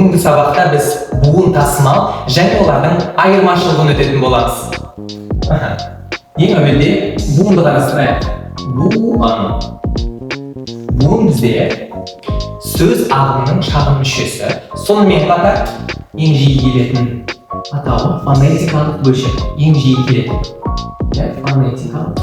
Бүгінгі сабақта біз буын тасымал және олардың айырмашылығын өтетін боламыз. Ең әуелде буынды қарастырайық. Буын бізде сөз ағымының шағын мүшесі, сонымен қатар ең жиі келетін атауы фонетикалық бөлшек. Ең жиі келетін фонетикалық.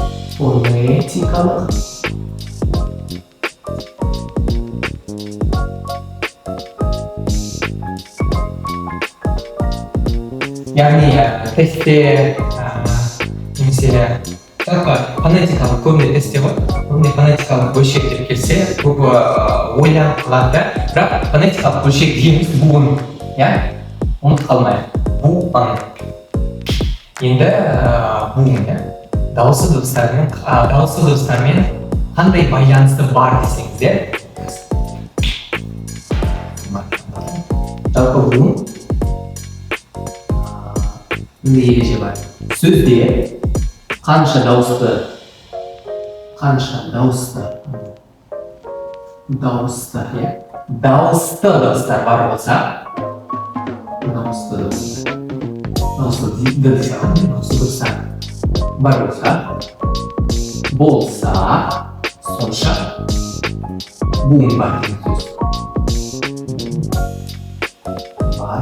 Яғни тестте немесе жалпы фонетикалық көбіне тестте ғой, көбіне фонетикалық бөлшектер келсе, көбі ойланып қалады, бірақ фонетикалық бөлшек дейміз буын, ұмыт қалмайық. Буын. Енді буын, дауысты дыбыстармен қандай байланысы бар десеңіздер, жалпы буын мындай ереже бар. Сөзде қанша дауысты дыбыстар бар болса, сонша буын бар деген сөз. Бар.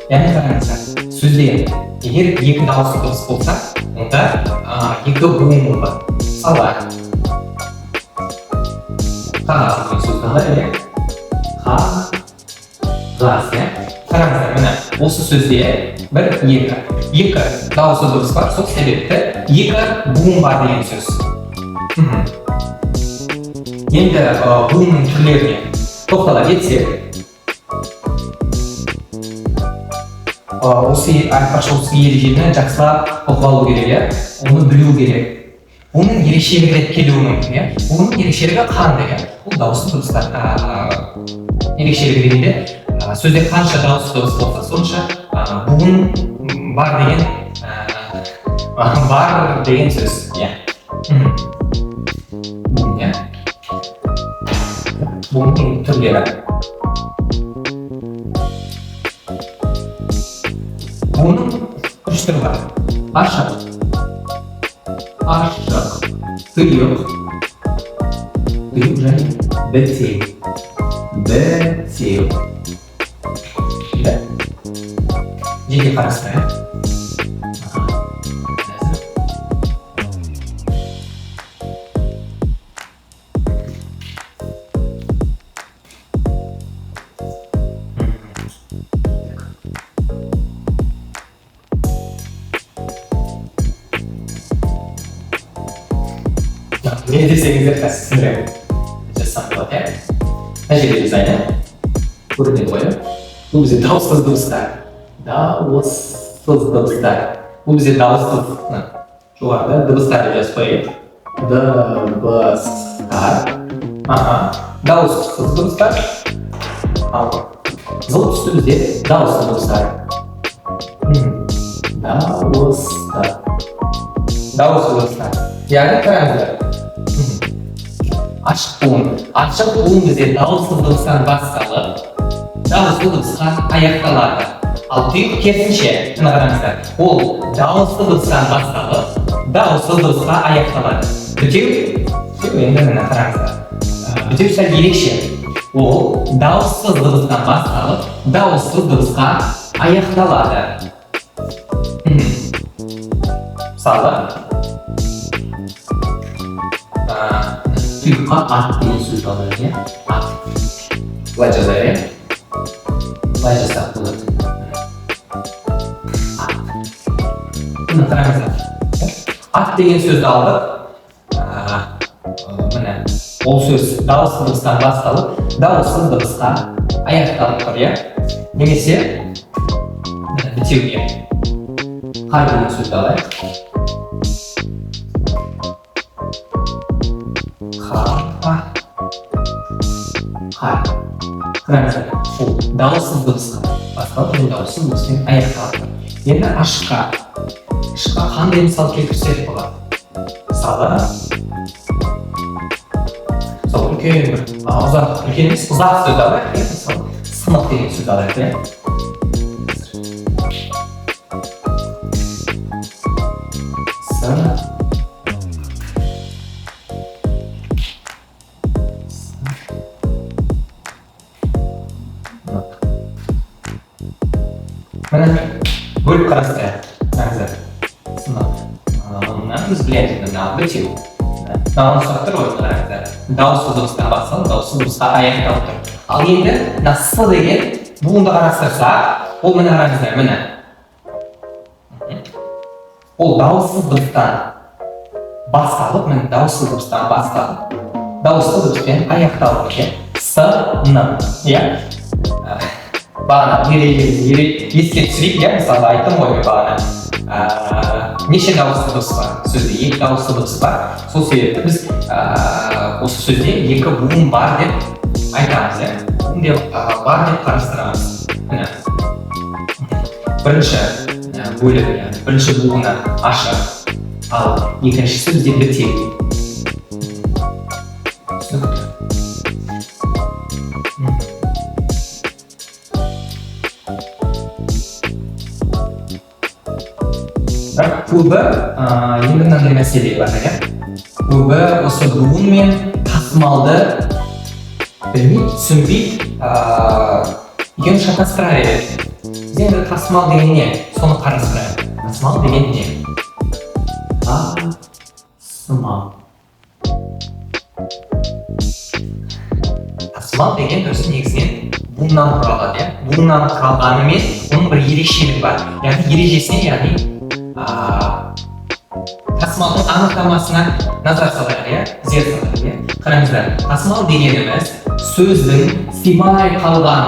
Яғни қараңыздар, сөзде егер екі дауысты дыбыс болса, онда екі буын болады. Мысалы, қағаз деген сөзді алайық. Қағаз, қараңыздар, міне осы сөзде екі дауысты дыбыс бар, сол себепті екі буын бар деген сөз. Енді буынның түрлеріне тоқтала кетсек, осы ережені жақсылап ұғып алу керек, оны білу керек. Оның ерекшелігі рет келуі мүмкін. Оның ерекшелігі қандай? Бұл дауысты дыбыстар ерекшелігі дегенде сөзде қанша дауысты дыбыс болса, сонша буын бар деген сөз. Буынның түрлері. Буынның үш түрі бар. Ашық, тұйық және бітеу. Жеке қарастырайық. Не десеңіздер қазір түсіндіремін. Жасам болады, мына жерде жазайын, көрінеді ғой. Бұл бізде дауыссыз дыбыстар. Бұл бізде дауыссыз, жоғарыда дыбыстар деп жазып қояйық. Дауыссыз дыбыстар. Ал қызыл түсті бізде дауысты дыбыстар. Дауысты дыбыстар. Яғни қараңыздар. Ашық буын бізде дауысты дыбыстан басталып, дауысты дыбысқа аяқталады. Ал тұйық керісінше, мына қараңыздар, ол дауысты дыбыстан басталып, дауысты дыбысқа аяқталады. Бітеу, енді мына қараңыздар. Бітеу сәл ерекше. Ол дауыссыз дыбыстан басталып, дауыссыз дыбысқа аяқталады. Мысалы, тұйыққа ат деген сөз алады, ат. Былай жазайық, былай жазсақ болады. Қараңыздар, ат деген сөзді алдық. Ол сөз дауыссыз дыбыстан басталып, дауыссыз дыбысқа аяқталып тұр, немесе бітеуге. Қар деген сөзді алайық. Қар. Қараңыздар, ол дауыссыз дыбысқа басталып, дауыссыз дыбыспен аяқталады. Енді ашыққа қандай мысал келтірсек болады? мысалы үлкен бір ұзақ, үлкен емес, ұзақ сөз алайық, мысалы сынық деген сөз алайық, міне бөліп қарастырайық. Сынық. Біз білеміз, бітеу. Мынаны сұрақтар ғой, дауысты дыбыстан басталып, дауысты дыбысқа аяқталып тұр. Ал енді с деген буынды қарастырсақ, ол міне қараңыздар, міне. Ол дауысты дыбыстан басталып, міне дауысты дыбыстан басталып, дауысты дыбыспен аяқталып екен. С-ны. Бағана еске түсірейік, мысалы айттым ғой бағана. Неше дауысты дыбыс бар? Сөзде екі дауысты дыбыс бар. Сол себепті біз осы сөзде екі буын бар деп айтамыз. Буын бар деп қарастырамыз. Бірінші бөлік, бірінші буыны ашық, ал екіншісі бізде бітеу. Түсінікті. Көбі енді мынандай мәселе бар, көбі осы буын мен тасымалды білмей, түсінбей екеуін шатастыра береді. Біз енді тасымал деген не? Соны қарастырайық. Тасымал деген не? Тасымал. Тасымал деген өзі негізінен буыннан құралады. Буыннан құралғанымен оның бір ерекшелігі бар. Яғни ережесіне, яғни тасымалдың анықтамасына назар салайық, зер салайық. Қараңыздар, тасымал дегеніміз сөздің сыймай қалған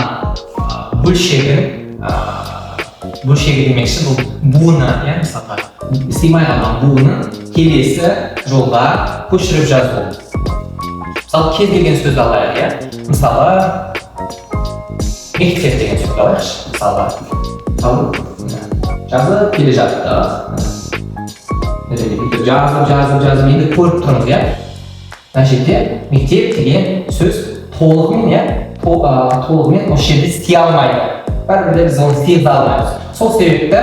бөлшегі демекші, бұл буыны, мысалға сыймай қалған буыны келесі жолға көшіріп жазу. Мысалы, кез келген сөз алайық, мысалы мектеп деген сөз алайықшы, мысалы жазып келе жатты. Жазып, енді көріп тұрмыз, мына жерде мектеп деген сөз толығымен осы жерде істей алмайды. Бәрібір біз оны істей алмаймыз. Сол себепті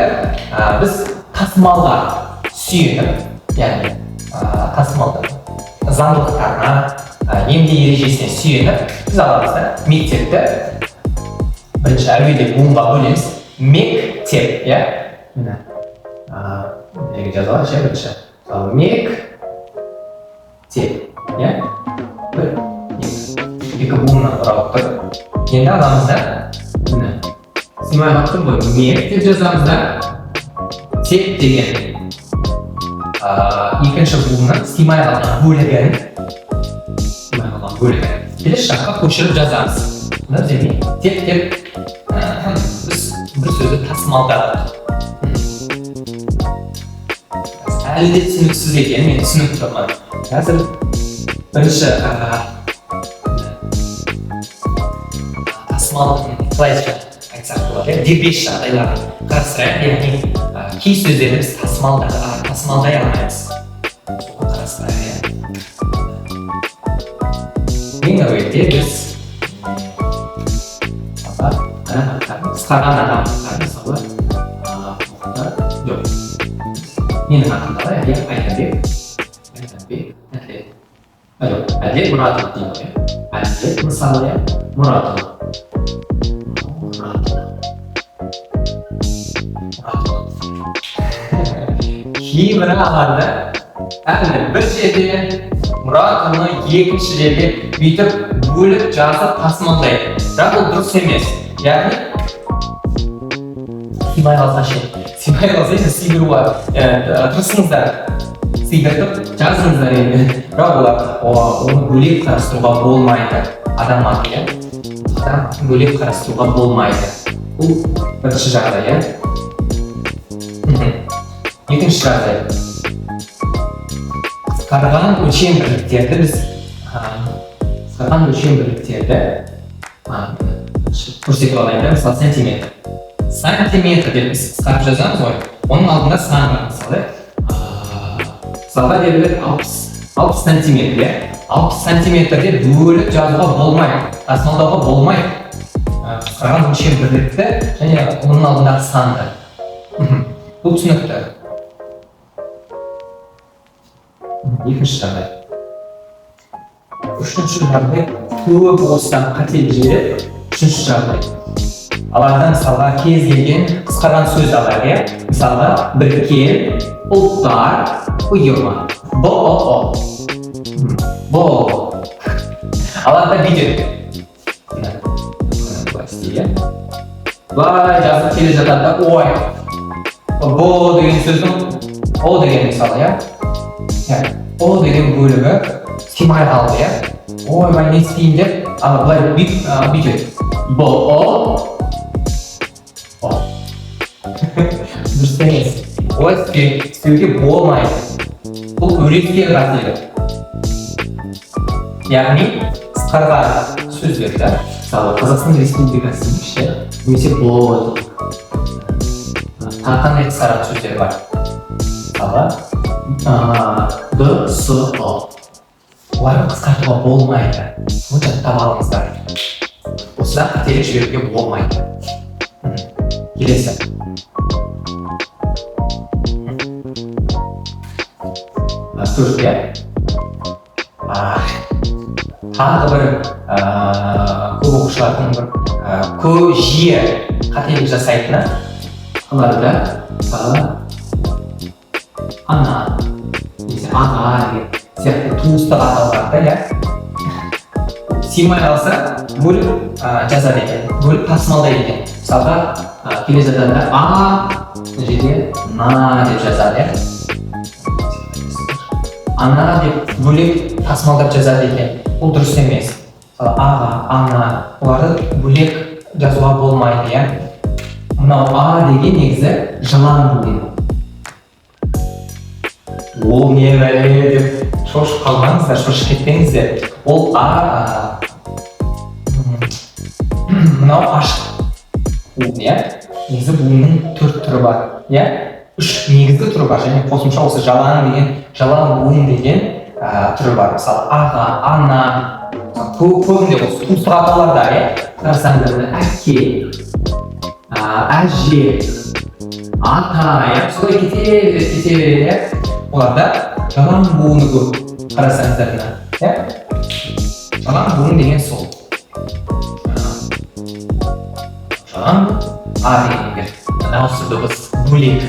біз тасымалға сүйеніп, яғни тасымалдың заңдылықтарына, емле ережесіне сүйеніп, біз аламыз мектепті бірінші әуелде буынға бөлеміз. Мектеп, неге жазалайық, бірінші. Мектеп, екі буыннан құралып тұр. Енді аламыз сыймай қалып тұр ғой, мек деп жазамыз теп деген екінші буыннан сыймай қалған бөлігін келесі жаққа көшіріп жазамыз. Теп деп біз бір сөзді тасымалдадық. Әлі де түсініксіз екен, мен түсініп тұрмын. Қазір бірінші тасымалдың қалайша айтсақ болады, дербес жағдайларын қарастырайық, яғни кей сөздерді біз тасымалдай алмаймыз. Қарастырайық. Ең әуелде біз қысқарған адамдар, мысалы жоқ. Менің атымда Әділет Мұратов дейді. Әділет мысалы Мұратов. Кейбір ағарды бір жерде Мұратовны екінші жерге бүйтіп бөліп жазып тасымалдайды. Бірақ ол дұрыс емес. Яғни сыймай қалса енді сыйдыруға тырысыңыздар. Сыйдыртып жазыңыздар енді. Бірақ оны бөлек қарастыруға болмайды. Адам атын бөлек қарастыруға болмайды. Бұл бірінші жағдай. Екінші жағдай. Қысқарған өлшем бірліктерді біз көрсетіп алайық, мысалы сантиметр. Сантиметр деп біз қысқарып жазамыз ғой, оның алдында сан бар, мысалы мысалға белгілі 60 сантиметр, 60 сантиметрде бөліп жазуға болмайды, тасымалдауға болмайды. Қысқарған өлшем бірлікті және оның алдындағы санды. Бұл түсінікті. Екінші жағдай. Үшінші жағдай көп осыдан қателік жібереді. Үшінші жағдай. Алардан мысалға кез келген қысқарған сөз алайық. Мысалға біріккен ұлттар ұйымы. БОО. Аларда бүйтеді. Былай жазып келе жатады, ой, бо деген сөздің о деген мысалы, о деген бөлігі симай қалды, ой, мен не істейін деп, былай бүйтеді. БО. Дұрыс емес. Олай істеуге болмайды. Бұл өрескел қателік. Яғни қысқарған сөздерді, мысалы Қазақстан Республикасының іші немесе болды. Қандай қысқарған сөздер бар? Мысалы ДСО. Оларды қысқартуға болмайды. Оны жаттап алыңыздар. Осыдан қателік жіберуге болмайды. Келесі. Төртке. Тағы бір көп оқушылардың бір жиі қателік жасайтыны, оларда ана, немесе аға сияқты туыстық атауларды симай алса бөліп жазады екен, бөліп тасымалдайды екен. Мысалға келе жатқанда мына жерде на деп жазады. Ана деп бөлек тасымалдап жазады екен. Бұл дұрыс емес. Аға, ана, оларды бөлек жазуға болмайды. Мынау а деген негізі жылан деген. Ол не бәле деп шошып қалмаңыздар, шошып кетпеңіздер. Ол мынау ашық. Негізі бұның 4 түрі бар. 3 негізгі түрі бар, және қосымша осы жалан деген түрі бар. Мысалы, аға, ана, көбінде осы туыстық атауларда, қарасаңдар, әке, әже, ата, солай кете береді. Оларда жалан буыны көп, қарасаңдар. Жалан буын деген сол. Жалан дегенге дауысы дыбыс бөлек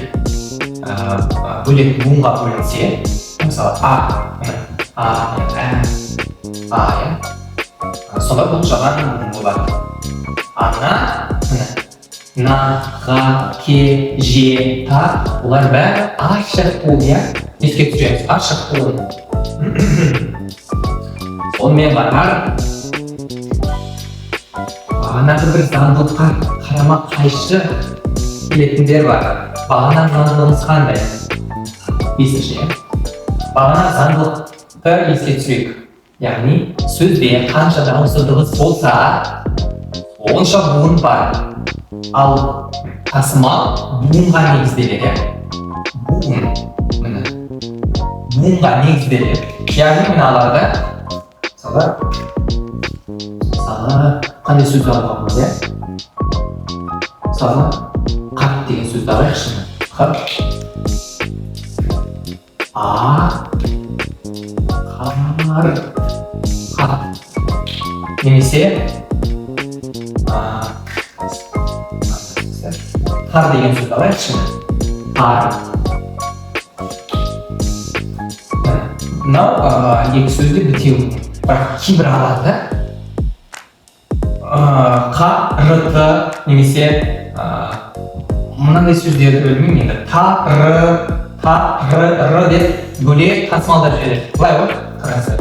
буынға бөлінсе, мысалы сонда бұл жалан буын болады. Ана, на, ға, ке, же, та, олар бәрі ашық буын. Еске түсіреміз, ашық буын. Сонымен қатар бағанағы бір заңдылыққа қарама қайшы келетіндер бар. Бағана заңдылығымыз қандай? 5-ші. Бағана заңдылықты еске түсірейік. Яғни сөзде қанша дауысты дыбыс болса, онша буын бар. Ал тасымал буынға негізделеді. Буынға негізделеді. Яғни мыналарды қандай сөзді алуға болады? Мысалы, қап деген сөзді алайықшы. Қап. Қар. Қап. Немесе қар деген сөзді алайықшы. Қар. Мынау екі сөзде бітеуі. Бірақ кейбір алады. Қ-р-т немесе мынандай сөздерді білмеймін енді. Та-р деп бөлек тасымалдап жібереді. Былай ғой, қараңыздар.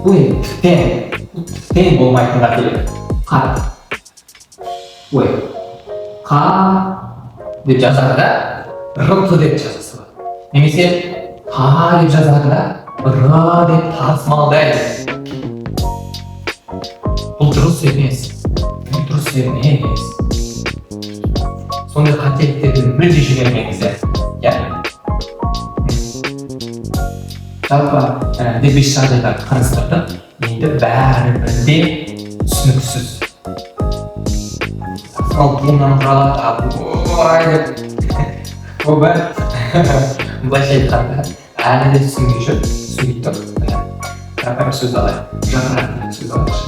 Бұл тіптен болмайтын қателік. Қа. Қа деп жазады да, р-т деп жазасы бар. Немесе та деп жазады да, р деп тасымалдайды. Бұл дұрыс емес. Сондай қателіктерді мүлде жібермеңіздер. жалпы дербес жағдайда қарастырдық. Енді бәрі түсініксіз. Тасымал буыннан құралады, ой деп ол бәрі былайша айтқанда әлі де түсінбей жүр, түсінбей тұр. Қарапайым сөз алайық, жапырақ деген сөз алайықшы.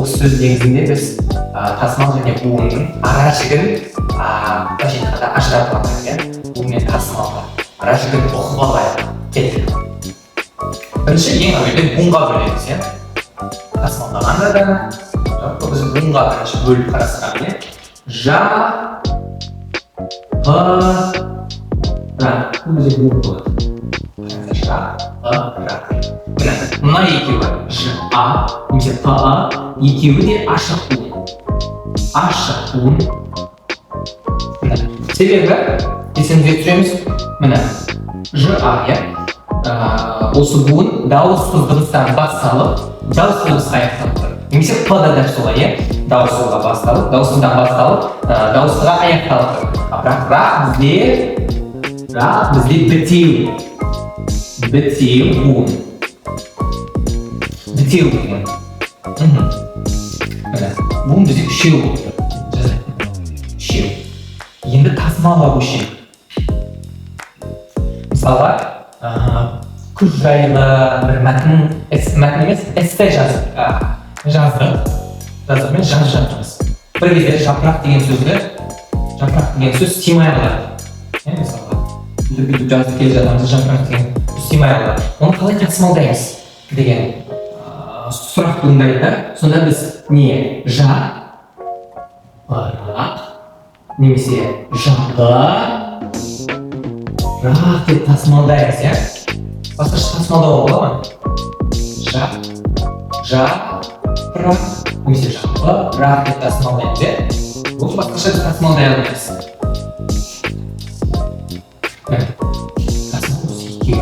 Осы сөз негізінде біз тасымал және буынның ара жігін былайша айтқанда ажыратып алайық. Буын мен тасымалға ара жігін оқып алайық. Кеттік. Бірінші ең әуелде буынға бөлеміз, тасымалға қандай да біз буынға бірінші бөліп қарастырамыз. Жапырақ. Бұл бізде буын болады. Жапырақ. Мына екеуі Ж-А немесе П-А екеуі де ашық буын. Ашық буын. Себебі есіңізге түсіреміз, міне Ж-А осы буын дауыссыз дыбыстан басталып, дауыссыз дыбысқа аяқталып тұр. Немесе П-да да солай, дауыссызға басталып, дауыссыздан басталып, дауыссызға аяқталып тұр. Бірақ бізде бітеу буын. Бітеу буын. Буын бізде үшеу болып тұр. Үшеу. Енді тасымалға көшейік. Мысалға, күз жайлы бір мәтін емес, эссе жаздық мен жазып жатырмыз. Бір кезде жапырақ деген сөз симай қалады. Мысалға, бүйтіп жазып келе жатырмыз, жапырақ деген симай қалады. Оны қалай тасымалдаймыз деген сұрақ туындайды. Сонда біз не жапырақ немесе жапырақ деп тасымалдаймыз, басқаша тасымалдауға бола ма? Жапырақ немесе жапырақ деп тасымалдаймыз, бұл басқаша тасымалдай алмаймыз. Тасымал осы екеу.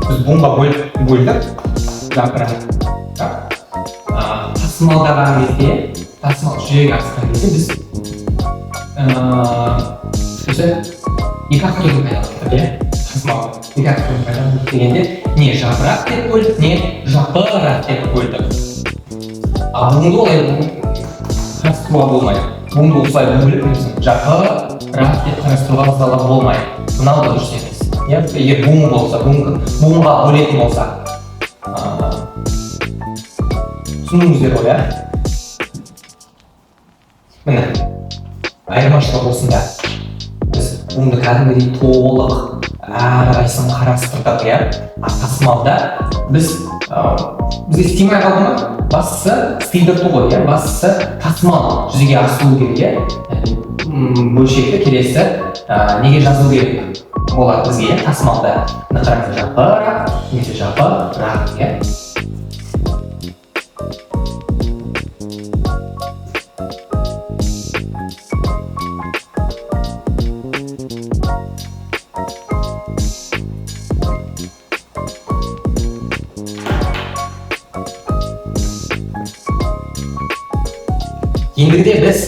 Біз буынға бөлдік, жапырақ. Тасымалдаған кезде, тасымал жүзеге асқан кезде біз екі актерді пайдаландық, тасымал екі актерді пайдаландық дегенде не жапырақ деп бөлдік, не жапырақ деп бөлдік. Буынды олай қарастыруға болмайды. Буынды осылай бөліп, жапырақ деп қарастыруға болмайды. Мынау да дұрыс емес. Егер буын болса, буынға бөлетін болса, түсініңіздер ғой, міне, айырмашылық осында. Біз буынды кәдімгідей толық әрқайсысын қарастырдық, тасымалда бізге істемей қалды ма? Бастысы істейдірту ғой, бастысы тасымал жүзеге асыру керек, бөлшекті келесі неге жазу керек болады бізге, тасымалда. Қараңыз, жапырақ немесе жапырақ. Ендігіде біз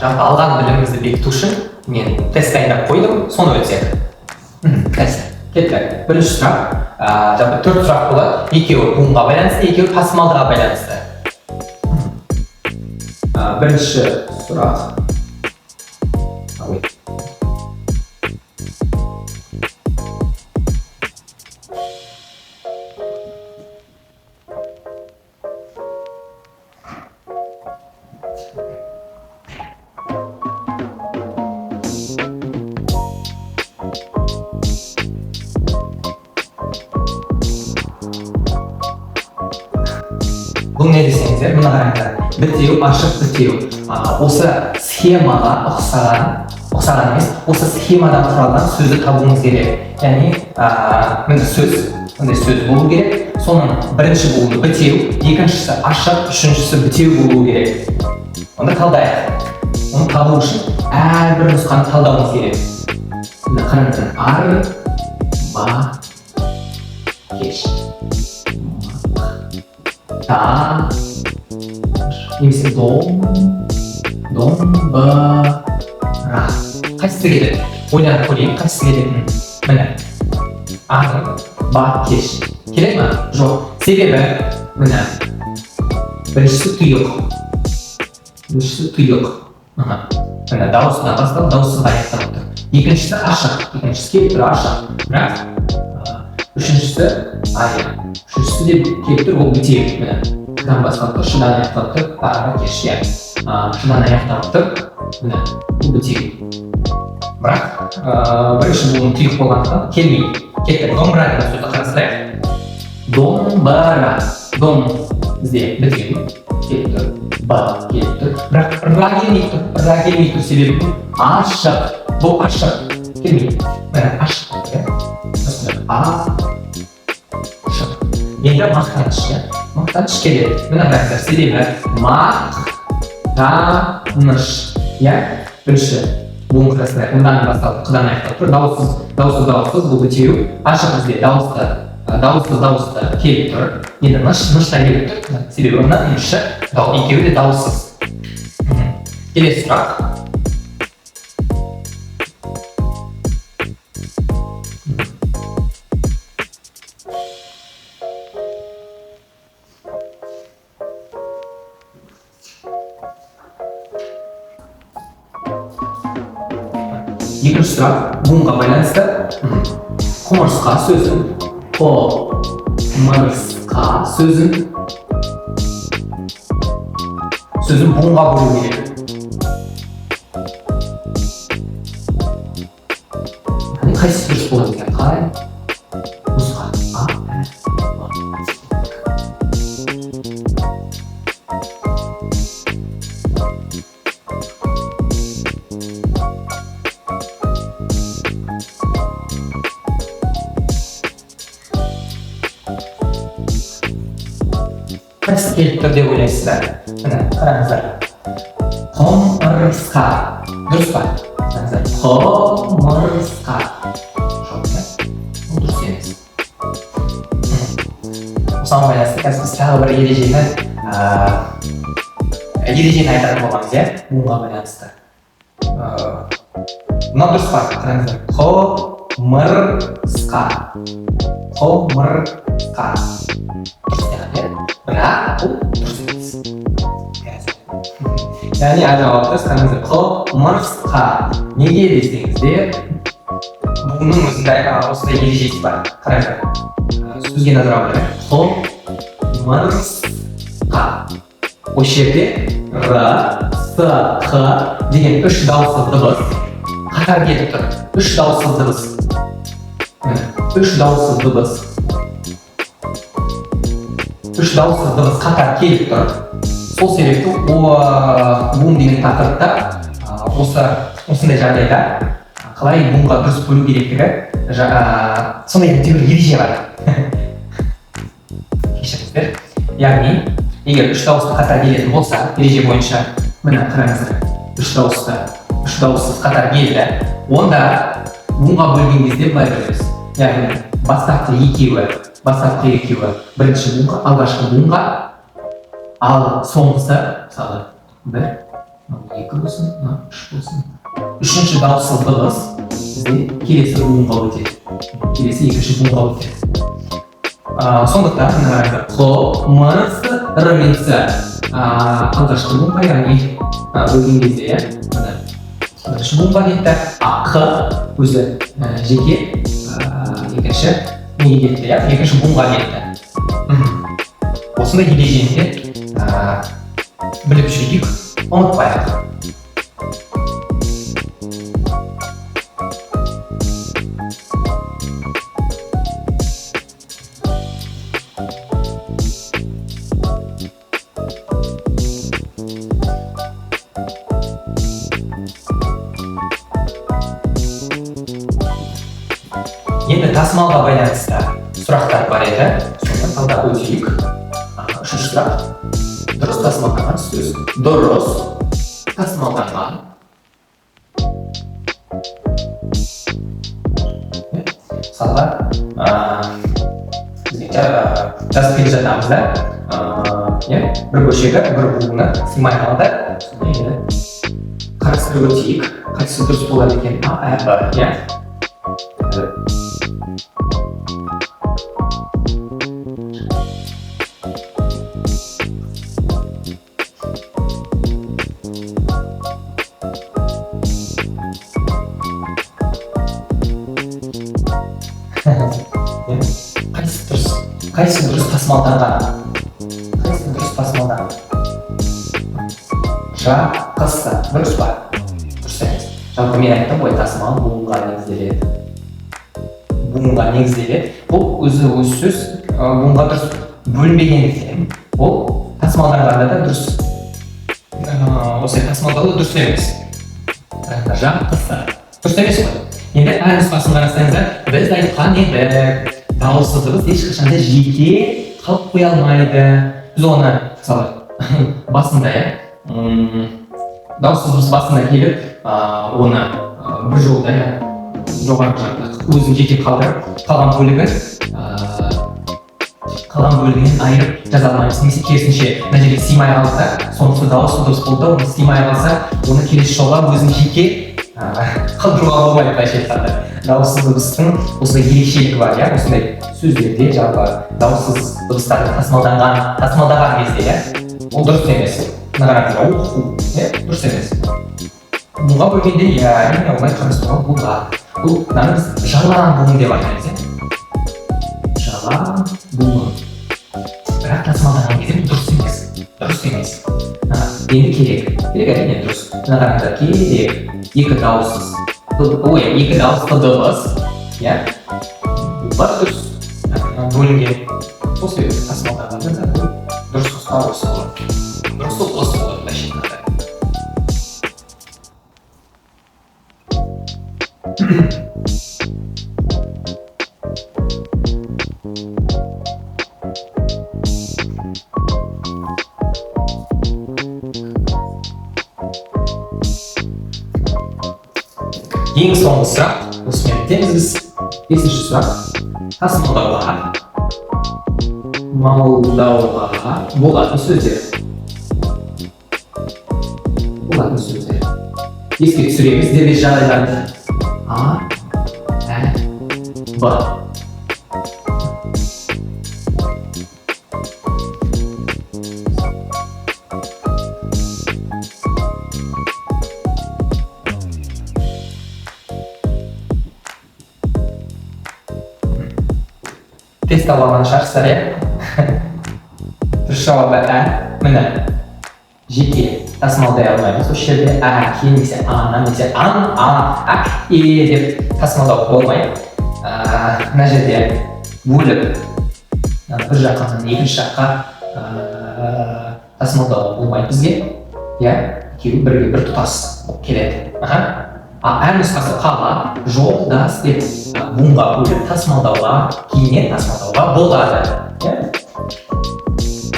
жалпы алған білімімізді бекіту үшін мен тест дайындап қойдым, соны өтсек. Тест. Кеттік. Бірінші сұрақ, жалпы 4 сұрақ болады. Екеуі буынға байланысты, екеуі тасымалға байланысты. Бірінші сұрақ. Бұл не десеңіздер, мұны қараңыздар. Бітеу, ашық бітеу. Осы схемаға ұқсаған емес, осы схемадан құралған сөзді табуыңыз керек. Яғни, сөз болу керек. Соның бірінші буыны бітеу, екіншісі ашық, үшіншісі бітеу болу керек. Онда талдайық. Оны табу үшін әрбір нұсқаны талдауыңыз керек. Қараңыздар, кеш. Немесе домбыра. Қайсысы келеді? Ойланып көрейік, қайсысы келетінін. Міне. Ағын, ба, кеш. Келеді ма? Жоқ. Себебі, міне. Біріншісі тұйық. Міне, дауысынан бастап, дауыссыз аяқтап отыр. Екіншісі ашық. Екіншісі келіп тұр ашық. Бірақ, үшіншісі аяқ. Үшіншісі де келіп тұр, ол бітеу. Міне. Шыдан бастап тұр, шыдан аяқтап тұр, барға кеш, иә. Шыдан аяқтап тұр, міне, бұл бітеу. Бірақ, бірінші бұның тұйық болғандықтан келмейді. Кеттік, домбыра деген сөзді қарастырайық. Домбыра. Дом бізде бітеу. Келіп тұр, ба келіп тұр. Бірақ ра келмей тұр, себебі ашық. Бұл ашық. Келмейді. Міне, ашық. Ашық. Енді мақтаныш, иә. Мақтаныш келеді. Міне қараңыздар, себебі мақтаныш. Иә, бірінші буын құрасында ұндан басталып, қыдан аяқтап тұр. Дауыссыз, бұл бітеу. Ашық бізде дауысты келіп тұр. Енді нышта келіп тұр. Себебі ұндан нышы, екеуі де дауыссыз. Келесі сұрақ. Екінші сұрақ буынға байланысты. Құмырсқа сөзін, сөзін буынға бөлу керек. Қайсысы дұрыс болады екен? Қалай? Нұсқа. Қайсысы келіп тұр деп ойлайсыздар? Міне, қараңыздар. Құмырсқа. Дұрыс па? Қараңыздар. Құмырсқа. Жоқ, ол дұрыс емес. Осыған байланысты қазір біз тағы бір ережені айтатын боламыз, иә? Буынға байланысты. Мынау дұрыс па? Қараңыздар. Құмырсқа. Бірақ бұл дұрыс емес. Яғни жауапты қараңыздар. Құмырсқа. Неге десеңіздер, бұның өзінде осындай ережесі бар. Қараңыздар. Сөзге назар аударайық. Құмырсқа. Осы жерде р, с, х деген үш дауыссыз дыбыс қатар келіп тұр. Үш дауыссыз дыбыс. Үш дауыссыз дыбыс қатар келіп тұр. Сол себепті буын деген тақырыпта осындай жағдайда қалай буынға дұрыс бөлу керектігі сондай бір ереже бар. Кешіріңіздер. Яғни, егер үш дауысты қатар келетін болса, ереже бойынша, міне қараңыздар, үш дауыссыз қатар келді, онда буынға бөлген кезде былай бөлеміз. Яғни, бастапқы екеуі бірінші буынға, алғашқы буынға, ал соңғысы, мысалы, бір, екі болсын, үш болсын. Үшінші дауыссыз дыбыс бізде келесі буынға өтеді. Келесі екінші буынға өтеді. Сондықтан, құмырсқа мен с алғашқы буынға, яғни бөлген кезде, бірінші буынға кетті, қ өзі жеке, екінші неге кетті, екінші буынға кетті. Осындай ережені біліп жүрейік, ұмытпайық. Енді тасымалға байланысты сұрақтар бар еді, соны талдап өтейік. Үшінші сұрақ. Дұрыс тасымалданған сөз. Дұрыс тасымалданған. Мысалға, жазып келе жатамыз да, бір көшеге бір буыны сыймай қалды. қарастырып өтейік. Қайсысы дұрыс болады екен? А, Б, иә. Қайсысы дұрыс тасымалданған? Қайсысы дұрыс тасымалданған? Жақсы, дұрыс па? Дұрыс емес. Жалпы мен айттым ғой, тасымал буынға негізделеді. Буынға негізделеді. Бұл өзі сөз буынға дұрыс бөлінбегендіктен, ол тасымалданғанда да дұрыс. Осылай тасымалдауда дұрыс емес. Жақсы. Дұрыс емес қой. Енді әр нұсқасын қарасаңыздар, біз айтқан енді дауыссыз дыбыс ешқашанда жеке қалып қоя алмайды. Біз оны мысалы басында дауыссыз дыбыс басында келіп, оны бір жолда жоғарғы жақта өзін жеке қалдырып, қалған бөлігінен айырып жаза алмаймыз. Немесе керісінше мына жерге сыймай қалса, сонысы дауыссыз дыбыс болды, оны сыймай қалса, оны келесі жолға өзін жеке қалдыруға болмайды. Былайша айтқанда дауыссыз дыбыстың осындай ерекшелігі бар, иә. Осындай сөздерде жалпы дауыссыз дыбыстарды тасымалдаған кезде, ол дұрыс емес. Мына дұрыс емес. Бұға бөлгенде, иә, олай қарастыруға болады. Бұл біз жалаң буын деп айтамыз, жалаң буын. Бірақ тасымалдаған кезде дұрыс емес. Дұрыс емес. Енді керек әрине дұрыс. Мына керек. Екі дауыссыз дыбыс, иә, бұлар дұрыс бөлінген. Сол себепті тасымалданғанда дұрыс нұсқа осы болады. Дұрыс осы болады былайша айтқанда. Ең соңғы сұрақ, осымен бітеміз біз. 5-ші сұрақ. Тасымалдауға болатын сөздер. Еске түсіреміз дербес жағдайларды. А, Б. Тест алған шығарсыздар, иә? Дұрыс жауабы міне жеке тасымалдай алмаймыз. Осы жерде немесе немесе деп тасымалдау болмайды. Мына жерде бөліп бір жақтан екінші жаққа тасымалдау болмайды бізге. Иә, екеуі бірге бір тұтас келеді. Әр нұсқасы қала, жолдас деп буынға бөліп тасымалдауға, кейіннен тасымалдауға болады.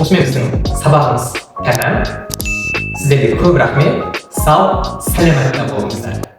Осымен біздің сабағымыз тәмам. Сіздерге көп рахмет. Сау, сәлемет болыңыздар.